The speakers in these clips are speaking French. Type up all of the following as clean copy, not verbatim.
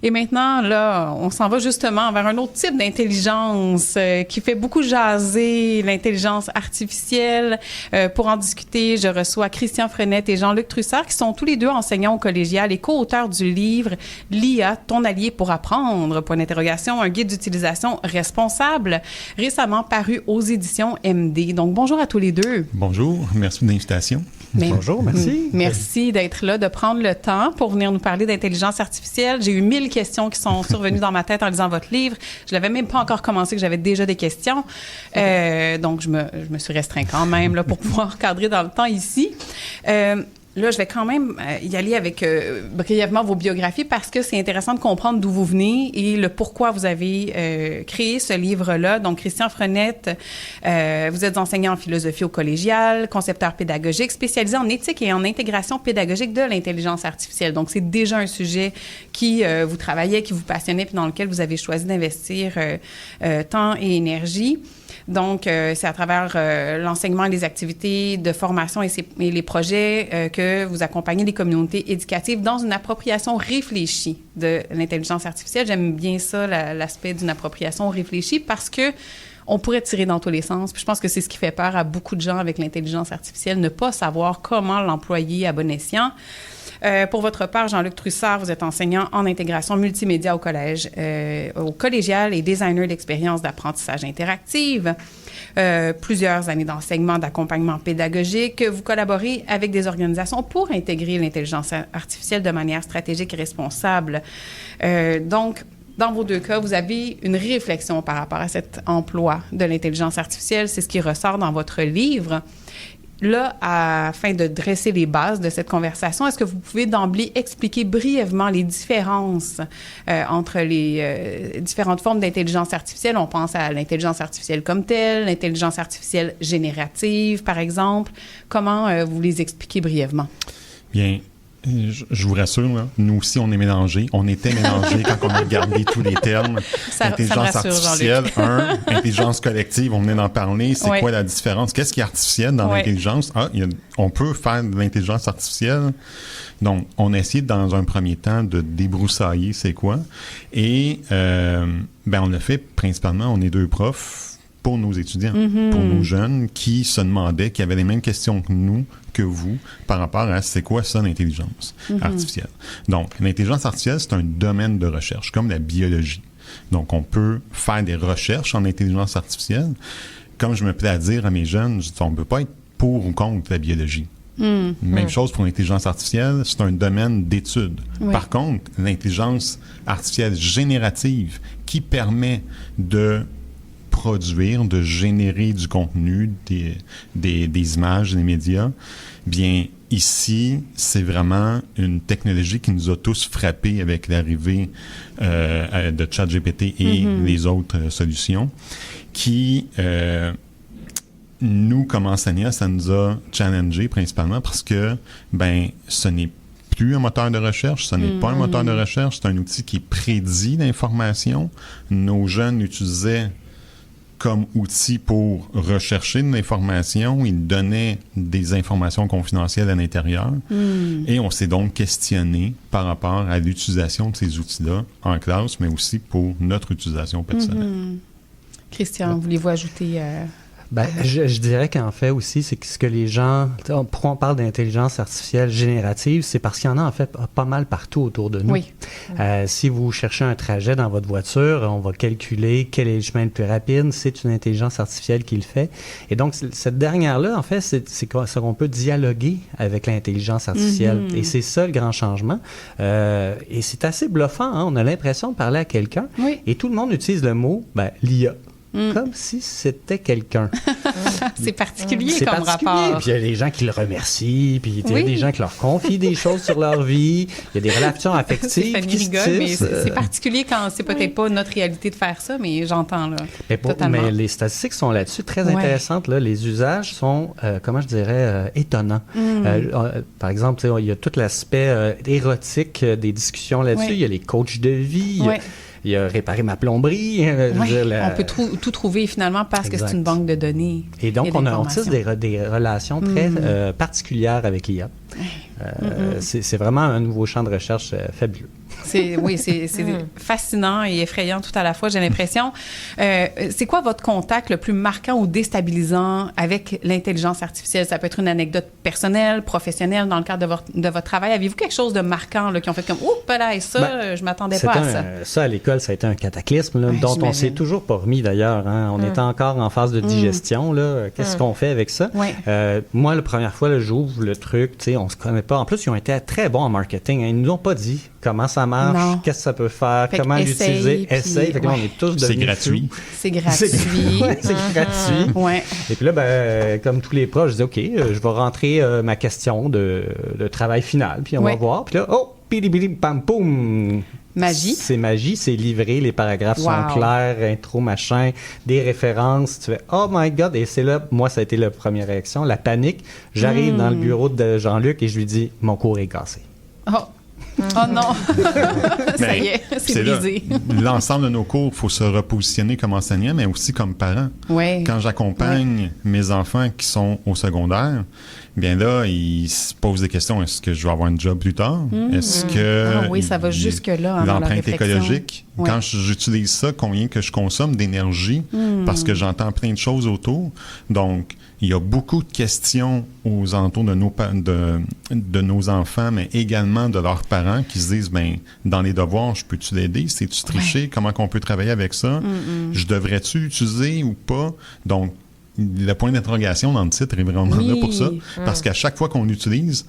Et maintenant, là, on s'en va justement vers un autre type d'intelligence qui fait beaucoup jaser, l'intelligence artificielle. Pour en discuter, je reçois Christian Frenette et Jean-Luc Trussard, qui sont tous les deux enseignants au collégial et co-auteurs du livre « L'IA, ton allié pour apprendre », point d'interrogation, un guide d'utilisation responsable, récemment paru aux éditions MD. Donc, bonjour à tous les deux. Bonjour, merci de l'invitation. Bonjour, merci. Merci d'être là, de prendre le temps pour venir nous parler d'intelligence artificielle. J'ai eu 1000 questions qui sont survenues dans ma tête en lisant votre livre. Je l'avais même pas encore commencé, que j'avais déjà des questions. Donc, je me suis restreint quand même là, pour pouvoir cadrer dans le temps ici. Là, je vais quand même y aller avec brièvement vos biographies parce que c'est intéressant de comprendre d'où vous venez et le pourquoi vous avez créé ce livre-là. Donc, Christian Frenette, vous êtes enseignant en philosophie au collégial, concepteur pédagogique, spécialisé en éthique et en intégration pédagogique de l'intelligence artificielle. Donc, c'est déjà un sujet qui vous travaillait, qui vous passionnait, puis dans lequel vous avez choisi d'investir temps et énergie. Donc, c'est à travers l'enseignement et les activités de formation et les projets que vous accompagnez les communautés éducatives dans une appropriation réfléchie de l'intelligence artificielle. J'aime bien ça, l'aspect d'une appropriation réfléchie, parce que on pourrait tirer dans tous les sens. Puis je pense que c'est ce qui fait peur à beaucoup de gens avec l'intelligence artificielle, ne pas savoir comment l'employer à bon escient. Pour votre part, Jean-Luc Trussard, vous êtes enseignant en intégration multimédia au collège, au collégial et designer d'expériences d'apprentissage interactive. Plusieurs années d'enseignement, d'accompagnement pédagogique. Vous collaborez avec des organisations pour intégrer l'intelligence artificielle de manière stratégique et responsable. Donc, dans vos deux cas, vous avez une réflexion par rapport à cet emploi de l'intelligence artificielle. C'est ce qui ressort dans votre livre. Là, afin de dresser les bases de cette conversation, est-ce que vous pouvez d'emblée expliquer brièvement les différences entre les différentes formes d'intelligence artificielle? On pense à l'intelligence artificielle comme telle, l'intelligence artificielle générative, par exemple. Comment vous les expliquez brièvement? Bien, je vous rassure, là, nous aussi, on est mélangés. On était mélangés quand on a regardé tous les termes. Intelligence artificielle, intelligence collective, on venait d'en parler. C'est quoi la différence? Qu'est-ce qui est artificiel dans l'intelligence? On peut faire de l'intelligence artificielle. Donc, on a essayé dans un premier temps de débroussailler c'est quoi. Et on l'a fait principalement, on est deux profs pour nos étudiants, pour nos jeunes qui se demandaient, qui avaient les mêmes questions que vous, par rapport à c'est quoi ça l'intelligence artificielle. Donc, l'intelligence artificielle, c'est un domaine de recherche, comme la biologie. Donc, on peut faire des recherches en intelligence artificielle. Comme je me plais à dire à mes jeunes, on ne peut pas être pour ou contre la biologie. Même chose pour l'intelligence artificielle, c'est un domaine d'étude. Par contre, l'intelligence artificielle générative qui permet de produire, de générer du contenu, des images, des médias, bien, ici, c'est vraiment une technologie qui nous a tous frappés avec l'arrivée de ChatGPT et les autres solutions, qui, nous, comme enseignants, ça nous a challengés principalement parce que, ce n'est plus un moteur de recherche, ce n'est pas un moteur de recherche, c'est un outil qui prédit l'information. Nos jeunes l'utilisaient comme outil pour rechercher de l'information. Il donnait des informations confidentielles à l'intérieur. Et on s'est donc questionné par rapport à l'utilisation de ces outils-là en classe, mais aussi pour notre utilisation personnelle. Christian, voulez-vous ajouter... Je dirais qu'en fait aussi, c'est que ce que les gens... Pourquoi on parle d'intelligence artificielle générative, c'est parce qu'il y en a en fait pas mal partout autour de nous. Oui. Si vous cherchez un trajet dans votre voiture, on va calculer quel est le chemin le plus rapide. C'est une intelligence artificielle qui le fait. Et donc, cette dernière-là, en fait, c'est qu'on peut dialoguer avec l'intelligence artificielle. Et c'est ça le grand changement. Et c'est assez bluffant. On a l'impression de parler à quelqu'un. Oui. Et tout le monde utilise le mot l'IA. Comme si c'était quelqu'un. C'est particulier comme rapport. Puis il y a des gens qui le remercient, puis il y a des gens qui leur confient des choses sur leur vie. Il y a des relations affectives qui se tissent. Mais c'est particulier quand c'est peut-être pas notre réalité de faire ça, mais j'entends là. Mais les statistiques sont là-dessus très intéressantes. Là. Les usages sont, étonnants. Par exemple, il y a tout l'aspect érotique des discussions là-dessus. Il y a les coachs de vie. Il a réparé ma plomberie. On peut tout trouver finalement parce que c'est une banque de données. Et donc, on tisse des relations très particulières avec l'IA. C'est vraiment un nouveau champ de recherche fabuleux. C'est fascinant et effrayant tout à la fois, j'ai l'impression. C'est quoi votre contact le plus marquant ou déstabilisant avec l'intelligence artificielle? Ça peut être une anecdote personnelle, professionnelle, dans le cadre de votre travail. Avez-vous quelque chose de marquant là, qui ont fait comme « Oups, là, et ça, je m'attendais pas à ça ». Ça, à l'école, ça a été un cataclysme là, dont on s'est toujours pas remis d'ailleurs. Hein. On était encore en phase de digestion. Là. Qu'est-ce qu'on fait avec ça? Moi, la première fois, là, j'ouvre le truc, on se connaît pas. En plus, ils ont été très bons en marketing. Hein. Ils nous ont pas dit comment ça marche, qu'est-ce que ça peut faire, comment l'utiliser. Essaye. Fait que là, on est tous devenus C'est gratuit. C'est gratuit. C'est gratuit. Ouais. Et puis là, comme tous les profs, je dis OK, je vais rentrer ma question de travail final, puis on va voir. Puis là, pili pam poum. Magie. C'est magie, c'est livré, les paragraphes sont clairs, intro, machin, des références. Tu fais « Oh my God! » Et c'est là, moi, ça a été la première réaction, la panique. J'arrive dans le bureau de Jean-Luc et je lui dis « Mon cours est cassé. » Oh non! Ça y est, c'est brisé. L'ensemble de nos cours, il faut se repositionner comme enseignant, mais aussi comme parent. Oui. Quand j'accompagne mes enfants qui sont au secondaire, bien là, ils se posent des questions. Est-ce que je vais avoir un job plus tard? Est-ce que... ça va jusque-là. L'empreinte écologique. Quand j'utilise ça, combien que je consomme d'énergie? Parce que j'entends plein de choses autour. Donc, il y a beaucoup de questions aux alentours de nos enfants, mais également de leurs parents qui se disent, dans les devoirs, je peux-tu l'aider? C'est-tu tricher? Comment qu'on peut travailler avec ça? Je devrais-tu utiliser ou pas? Donc, le point d'interrogation dans le titre est vraiment là pour ça. Parce qu'à chaque fois qu'on l'utilise,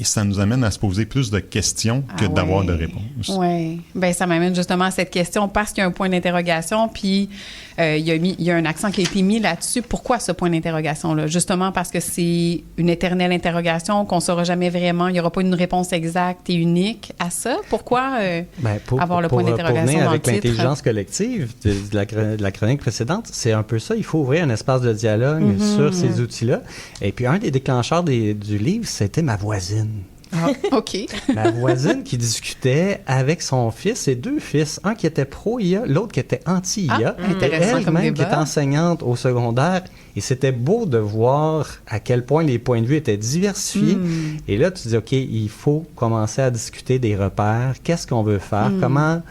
ça nous amène à se poser plus de questions que d'avoir de réponses. Oui. Bien, ça m'amène justement à cette question parce qu'il y a un point d'interrogation, puis il y a un accent qui a été mis là-dessus. Pourquoi ce point d'interrogation-là? Justement parce que c'est une éternelle interrogation qu'on ne saura jamais vraiment. Il n'y aura pas une réponse exacte et unique à ça. Pourquoi avoir le point d'interrogation dans le titre? Avec l'intelligence collective de la chronique précédente, c'est un peu ça. Il faut ouvrir un espace de dialogue sur ces outils-là. Et puis, un des déclencheurs du livre, c'était ma voisine. Ah, OK. Ma voisine qui discutait avec son fils et deux fils, un qui était pro-IA, l'autre qui était anti-IA. Intéressant elle-même qui était enseignante au secondaire. Et c'était beau de voir à quel point les points de vue étaient diversifiés. Et là, tu dis, OK, il faut commencer à discuter des repères. Qu'est-ce qu'on veut faire? Comment...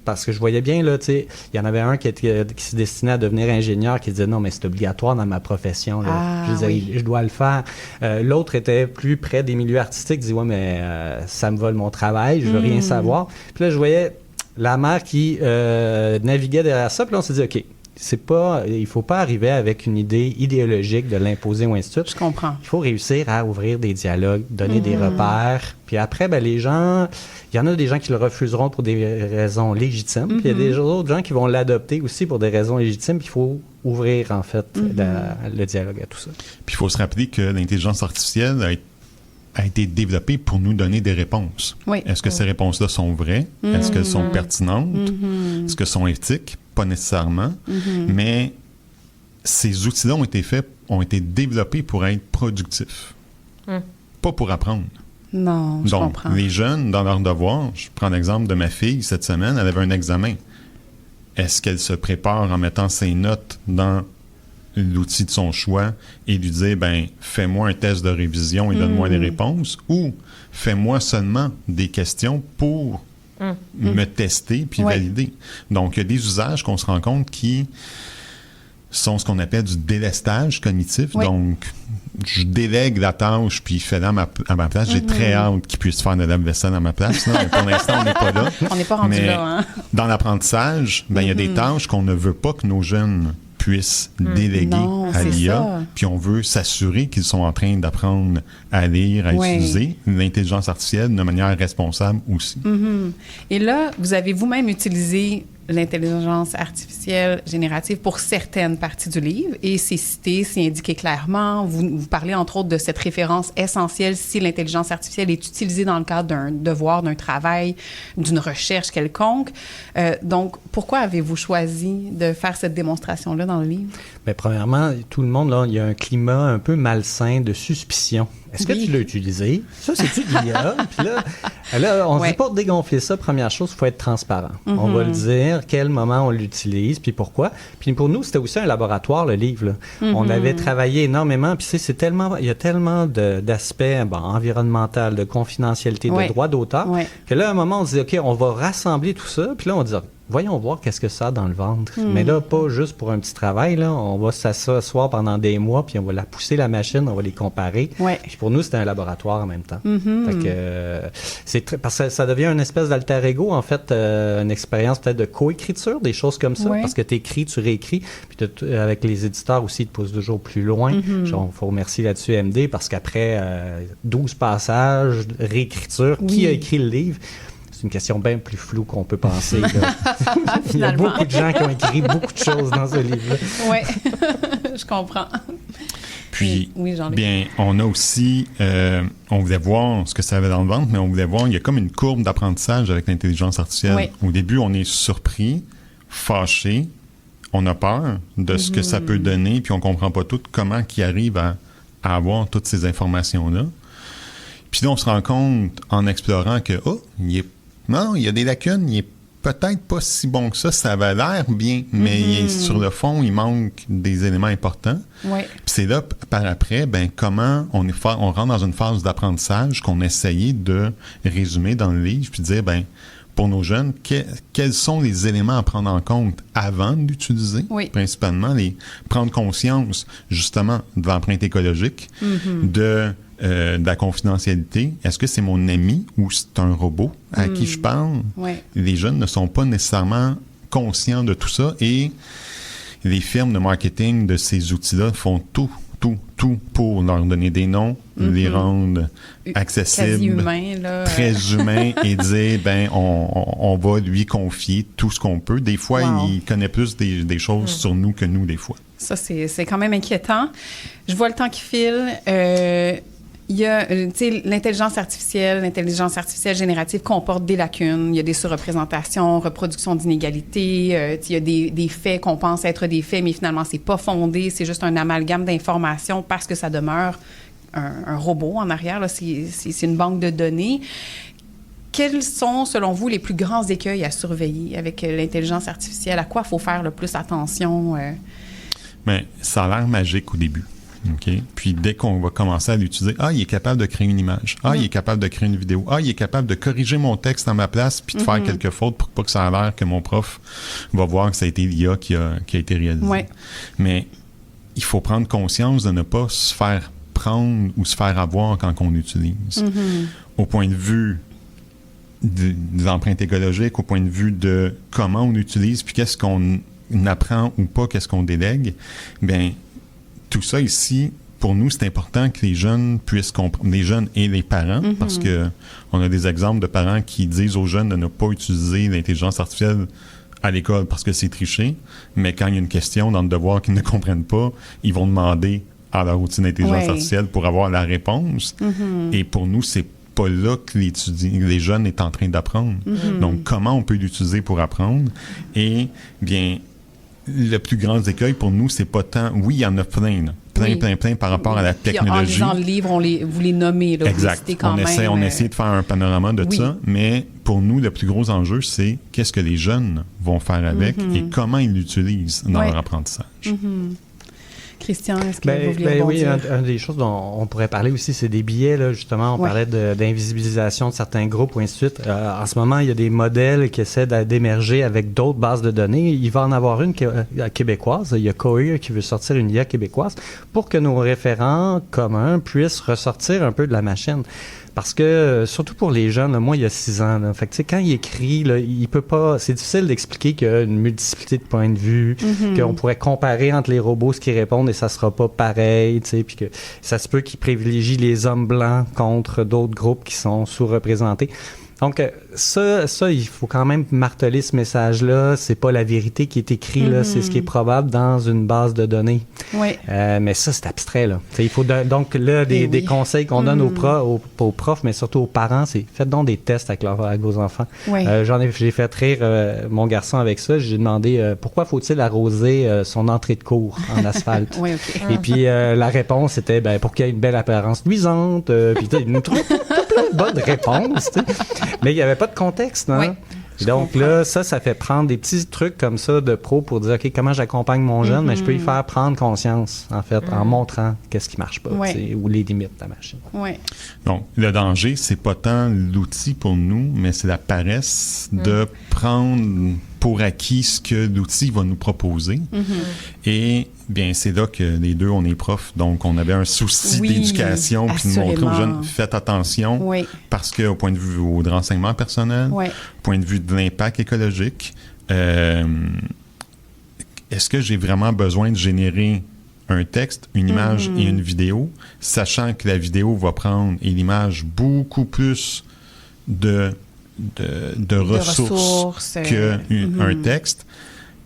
Parce que je voyais bien, là, tu sais, il y en avait un qui se destinait à devenir ingénieur qui disait non, mais c'est obligatoire dans ma profession. Là. Je disais, je dois le faire. L'autre était plus près des milieux artistiques, disait, ouais, mais ça me vole mon travail, je veux rien savoir. Puis là, je voyais la mère qui naviguait derrière ça, puis là, on s'est dit, OK, il faut pas arriver avec une idée idéologique de l'imposer ou ainsi de suite. Je comprends. Il faut réussir à ouvrir des dialogues, donner des repères. Puis après, les gens, il y en a des gens qui le refuseront pour des raisons légitimes. Puis il y a des autres gens qui vont l'adopter aussi pour des raisons légitimes. Puis il faut ouvrir, en fait, le dialogue à tout ça. Puis il faut se rappeler que l'intelligence artificielle a été développée pour nous donner des réponses. Oui. Est-ce que ces réponses-là sont vraies? Est-ce qu'elles sont pertinentes? Est-ce qu'elles sont éthiques? Pas nécessairement. Mais ces outils-là ont été développés pour être productifs. Pas pour apprendre. Non, je comprends. Donc, les jeunes, dans leurs devoirs, je prends l'exemple de ma fille cette semaine, elle avait un examen. Est-ce qu'elle se prépare en mettant ses notes dans l'outil de son choix et lui dire, fais-moi un test de révision et donne-moi des réponses, ou fais-moi seulement des questions pour me tester puis valider. Donc, il y a des usages qu'on se rend compte qui sont ce qu'on appelle du délestage cognitif. Donc, je délègue la tâche puis fais-la à ma place. J'ai très hâte qu'il puisse faire de la vaisselle à ma place. Là, mais pour l'instant, on n'est pas là. On n'est pas rendu là. Hein? Dans l'apprentissage, il y a des tâches qu'on ne veut pas que nos jeunes puissent déléguer à l'IA. Puis on veut s'assurer qu'ils sont en train d'apprendre à lire, à utiliser l'intelligence artificielle de manière responsable aussi. Et là, vous avez vous-même utilisé l'intelligence artificielle générative pour certaines parties du livre et c'est cité, c'est indiqué clairement. Vous parlez entre autres de cette référence essentielle si l'intelligence artificielle est utilisée dans le cadre d'un devoir, d'un travail, d'une recherche quelconque. Donc, pourquoi avez-vous choisi de faire cette démonstration-là dans le livre? Bien, premièrement, tout le monde, là, il y a un climat un peu malsain de suspicion. Est-ce que tu l'as utilisé? Ça, c'est-tu de l'IA? Puis là, on ne dit pas de dégonfler ça. Première chose, il faut être transparent. On va le dire, quel moment on l'utilise, puis pourquoi. Puis pour nous, c'était aussi un laboratoire, le livre. Là. On avait travaillé énormément, puis il y a tellement d'aspects environnementaux, de confidentialité, de droit d'auteur, que là, à un moment, on se dit, OK, on va rassembler tout ça, puis là, on dit, voyons voir qu'est-ce que ça a dans le ventre. Mais là, pas juste pour un petit travail. Là. On va s'asseoir pendant des mois, puis on va la pousser, la machine, on va les comparer. Puis pour nous, c'était un laboratoire en même temps. Fait que, parce que ça devient une espèce d'alter ego, en fait, une expérience peut-être de coécriture, des choses comme ça, parce que tu écris, tu réécris, puis avec les éditeurs aussi, ils te poussent toujours plus loin. Il faut remercier là-dessus MD, parce qu'après 12 passages, réécriture, qui a écrit le livre? C'est une question bien plus floue qu'on peut penser. Il y a beaucoup de gens qui ont écrit beaucoup de choses dans ce livre-là. Oui, je comprends. Puis, bien, on a aussi, on voulait voir ce que ça avait dans le ventre, mais on voulait voir, il y a comme une courbe d'apprentissage avec l'intelligence artificielle. Oui. Au début, on est surpris, fâché, on a peur de ce que ça peut donner, puis on comprend pas tout comment il arrive à avoir toutes ces informations-là. Puis là, on se rend compte, en explorant que, il y a des lacunes, il est peut-être pas si bon que ça avait l'air bien, mais sur le fond, il manque des éléments importants. Puis c'est là, par après, comment on rentre dans une phase d'apprentissage qu'on essayait de résumer dans le livre, puis dire, pour nos jeunes, quels sont les éléments à prendre en compte avant de l'utiliser? Principalement, prendre conscience, justement, de l'empreinte écologique, de la confidentialité. Est-ce que c'est mon ami ou c'est un robot à qui je parle? Les jeunes ne sont pas nécessairement conscients de tout ça et les firmes de marketing de ces outils-là font tout pour leur donner des noms, les rendre accessibles, très humains et dire, on va lui confier tout ce qu'on peut. Des fois, il connaît plus des choses sur nous que nous, des fois. Ça, c'est quand même inquiétant. Je vois le temps qui file. Il y a, l'intelligence artificielle générative comporte des lacunes. Il y a des surreprésentations, reproduction d'inégalités. Il y a des faits qu'on pense être des faits, mais finalement, c'est pas fondé. C'est juste un amalgame d'informations parce que ça demeure un robot en arrière. Là. C'est une banque de données. Quels sont, selon vous, les plus grands écueils à surveiller avec l'intelligence artificielle? À quoi il faut faire le plus attention? Ça a l'air magique au début. Okay. Puis dès qu'on va commencer à l'utiliser, il est capable de créer une image. Il est capable de créer une vidéo. Il est capable de corriger mon texte à ma place puis de faire quelques fautes pour pas que ça a l'air que mon prof va voir que ça a été l'IA qui a été réalisé. Mais il faut prendre conscience de ne pas se faire prendre ou se faire avoir quand on l'utilise. Au point de vue de l'empreinte écologique, au point de vue de comment on l'utilise puis qu'est-ce qu'on apprend ou pas, qu'est-ce qu'on délègue, tout ça ici, pour nous, c'est important que les jeunes puissent comprendre, les jeunes et les parents, parce que on a des exemples de parents qui disent aux jeunes de ne pas utiliser l'intelligence artificielle à l'école parce que c'est triché, mais quand il y a une question dans le devoir qu'ils ne comprennent pas, ils vont demander à leur outil d'intelligence artificielle pour avoir la réponse. Et pour nous, c'est pas là que les jeunes sont en train d'apprendre. Donc, comment on peut l'utiliser pour apprendre? Et bien, le plus grand écueil pour nous, c'est pas tant... Oui, il y en a plein par rapport à la technologie. En lisant le livre, vous les nommez. Là, exact. On essaie de faire un panorama de ça, mais pour nous, le plus gros enjeu, c'est qu'est-ce que les jeunes vont faire avec et comment ils l'utilisent dans leur apprentissage. Christian, est-ce que vous vouliez rebondir? Oui, une des choses dont on pourrait parler aussi, c'est des biais. Là, justement, on parlait d'invisibilisation de certains groupes ou ainsi de suite. En ce moment, il y a des modèles qui essaient d'émerger avec d'autres bases de données. Il va en avoir une québécoise. Il y a Cohere qui veut sortir une IA québécoise pour que nos référents communs puissent ressortir un peu de la machine. Parce que, surtout pour les jeunes, là, moi, il y a 6 ans, là, fait que, quand il écrit, là, il peut pas... C'est difficile d'expliquer qu'il y a une multiplicité de points de vue, qu'on pourrait comparer entre les robots ce qu'ils répondent et ça sera pas pareil, puis que ça se peut qu'ils privilégient les hommes blancs contre d'autres groupes qui sont sous-représentés. Donc, ça, il faut quand même marteler ce message-là. C'est pas la vérité qui est écrite, là. C'est ce qui est probable dans une base de données. Oui. Mais ça, c'est abstrait, là. T'sais, il faut donc, là, des conseils qu'on donne aux profs, mais surtout aux parents, c'est faites donc des tests avec vos enfants. Oui. J'ai fait rire mon garçon avec ça. J'ai demandé pourquoi faut-il arroser son entrée de cours en asphalte. Oui, OK. Et puis, la réponse était pour qu'il y ait une belle apparence luisante. Puis, il nous trouve plein de bonnes réponses, t'sais. Mais il n'y avait pas de contexte, hein? Oui, donc là, ça fait prendre des petits trucs comme ça de pro pour dire, OK, comment j'accompagne mon jeune, mais je peux lui faire prendre conscience, en fait, en montrant qu'est-ce qui marche pas, ou les limites de la machine. Oui. Donc, le danger, c'est pas tant l'outil pour nous, mais c'est la paresse de prendre pour acquis ce que l'outil va nous proposer. Et bien, c'est là que les deux, on est profs, donc on avait un souci d'éducation, puis de montrer aux jeunes, faites attention, parce qu'au point de vue de renseignement personnel, au point de vue de l'impact écologique, est-ce que j'ai vraiment besoin de générer un texte, une image et une vidéo, sachant que la vidéo va prendre et l'image beaucoup plus de ressources qu'un texte?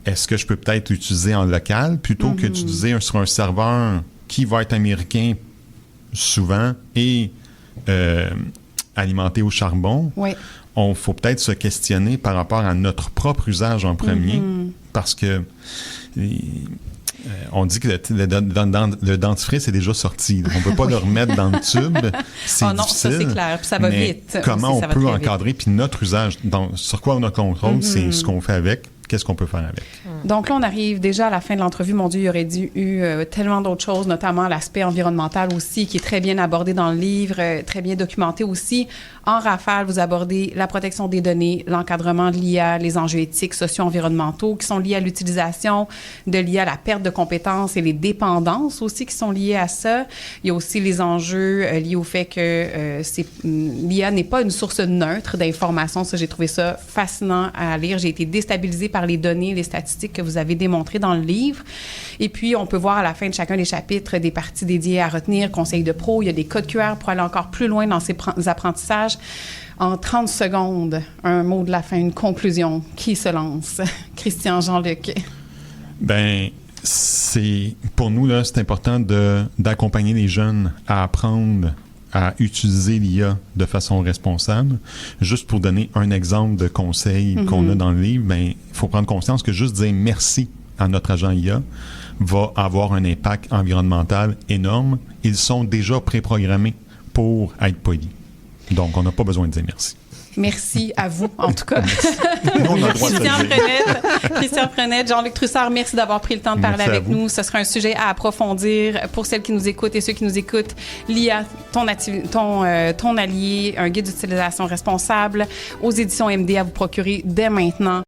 Est-ce que je peux peut-être l'utiliser en local plutôt que d'utiliser sur un serveur qui va être américain souvent et alimenté au charbon? Il faut peut-être se questionner par rapport à notre propre usage en premier, parce que on dit que le dentifrice est déjà sorti. On ne peut pas le remettre dans le tube. C'est difficile. Ça c'est clair, puis ça va vite. Comment on peut encadrer, puis notre usage, sur quoi on a contrôle, c'est ce qu'on fait avec. Qu'est-ce qu'on peut faire avec? Donc là, on arrive déjà à la fin de l'entrevue. Mon Dieu, il y aurait eu tellement d'autres choses, notamment l'aspect environnemental aussi, qui est très bien abordé dans le livre, très bien documenté aussi. En rafale, vous abordez la protection des données, l'encadrement de l'IA, les enjeux éthiques, socio-environnementaux qui sont liés à l'utilisation de l'IA, la perte de compétences et les dépendances aussi qui sont liées à ça. Il y a aussi les enjeux liés au fait que l'IA n'est pas une source neutre d'informations. Ça, j'ai trouvé ça fascinant à lire. J'ai été déstabilisée par les données, les statistiques que vous avez démontrées dans le livre. Et puis, on peut voir à la fin de chacun des chapitres des parties dédiées à retenir, conseils de pro. Il y a des codes QR pour aller encore plus loin dans ces apprentissages. En 30 secondes, un mot de la fin, une conclusion. Qui se lance? Christian, Jean-Luc. Bien, pour nous, là, c'est important d'accompagner les jeunes à apprendre à utiliser l'IA de façon responsable. Juste pour donner un exemple de conseil qu'on a dans le livre, il faut prendre conscience que juste dire merci à notre agent IA va avoir un impact environnemental énorme. Ils sont déjà préprogrammés pour être polis. Donc, on n'a pas besoin de dire merci. Merci à vous, en tout cas. Nous, on a le droit de Christian Frenette, Jean-Luc Trussard, merci d'avoir pris le temps de parler avec nous. Ce sera un sujet à approfondir pour celles qui nous écoutent et ceux qui nous écoutent. L'IA, ton allié, un guide d'utilisation responsable aux éditions MD à vous procurer dès maintenant.